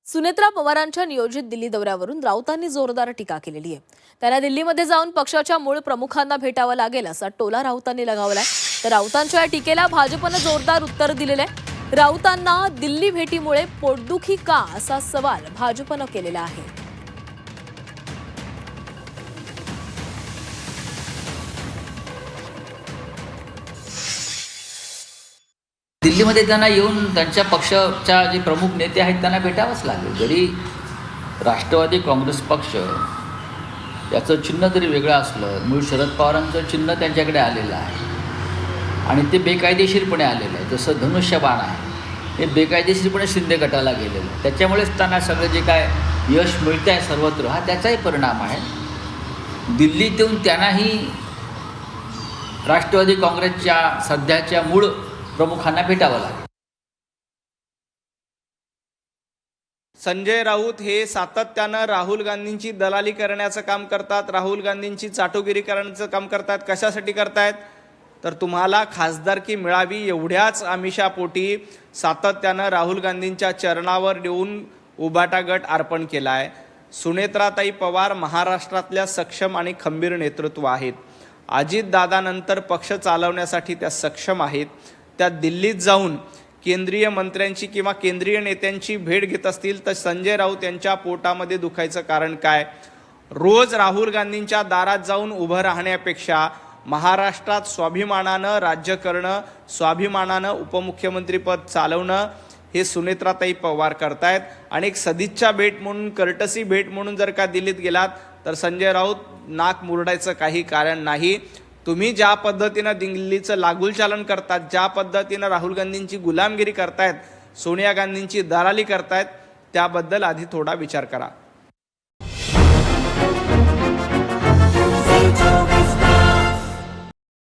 सुनेत्रा पवारांच्या नियोजित दिल्ली दौऱ्यावरून राऊतांनी जोरदार टीका केलेली आहे। त्यांना दिल्लीमध्ये जाऊन पक्षाच्या मूळ प्रमुखांना भेटावं लागेल असा टोला राऊतांनी लगावलाय। तर राऊतांच्या या टीकेला भाजपनं जोरदार उत्तर दिलेलं आहे। राऊतांना दिल्ली भेटीमुळे पोटदुखी का असा सवाल भाजपनं केलेला आहे। दिल्लीमध्ये त्यांना येऊन त्यांच्या पक्षाच्या जे प्रमुख नेते आहेत त्यांना भेटावंच लागेल। जरी राष्ट्रवादी काँग्रेस पक्ष याचं चिन्ह जरी वेगळं असलं, मूळ शरद पवारांचं चिन्ह त्यांच्याकडे आलेलं आहे आणि ते बेकायदेशीरपणे आलेलं आहे। जसं धनुष्यबाण आहे हे बेकायदेशीरपणे शिंदे गटाला गेलेलं आहे, त्याच्यामुळेच त्यांना सगळं जे काय यश मिळतं आहे सर्वत्र हा त्याचाही परिणाम आहे। दिल्लीत येऊन त्यांनाही राष्ट्रवादी काँग्रेसच्या सध्याच्या मूळ प्रमुखांना भेटावं लागेल। संजय राऊत हे सातत्यानं राहुल गांधींची दलाली करण्याचं काम करतात, राहुल गांधींची चाटोगिरी करण्याचं काम करतात। कशासाठी करतायत तर तुम्हाला खासदारकी मिळावी एवढ्याच आमिषापोटी सातत्यानं राहुल गांधींच्या चरणावर देऊन उबाटा गट अर्पण केला आहे। सुनेत्राताई पवार महाराष्ट्रातल्या सक्षम आणि खंबीर नेतृत्व आहेत। अजितदादानंतर पक्ष चालवण्यासाठी त्या सक्षम आहेत। त्या दिल्लीत जाऊन केंद्रीय मंत्र्यांची किंवा केंद्रीय नेत्यांची भेट घेत असतील तर संजय राऊत यांच्या पोटामध्ये दुखायचं कारण काय? रोज राहुल गांधींच्या दारात जाऊन उभं राहण्यापेक्षा महाराष्ट्रात स्वाभिमानानं राज्य करणं, स्वाभिमानानं उपमुख्यमंत्रीपद चालवणं हे सुनेत्राताई पवार करतायत। आणि एक सदिच्छा भेट म्हणून, कर्टसी भेट म्हणून जर का दिल्लीत गेलात तर संजय राऊत नाक मुरडायचं काही कारण नाही। तुम्ही ज्या पद्धतीनं दिल्लीचं लागूलचालन करतात, ज्या पद्धतीनं राहुल गांधींची गुलामगिरी करतायत, सोनिया गांधींची दलाली करतायत, त्याबद्दल आधी थोडा विचार करा।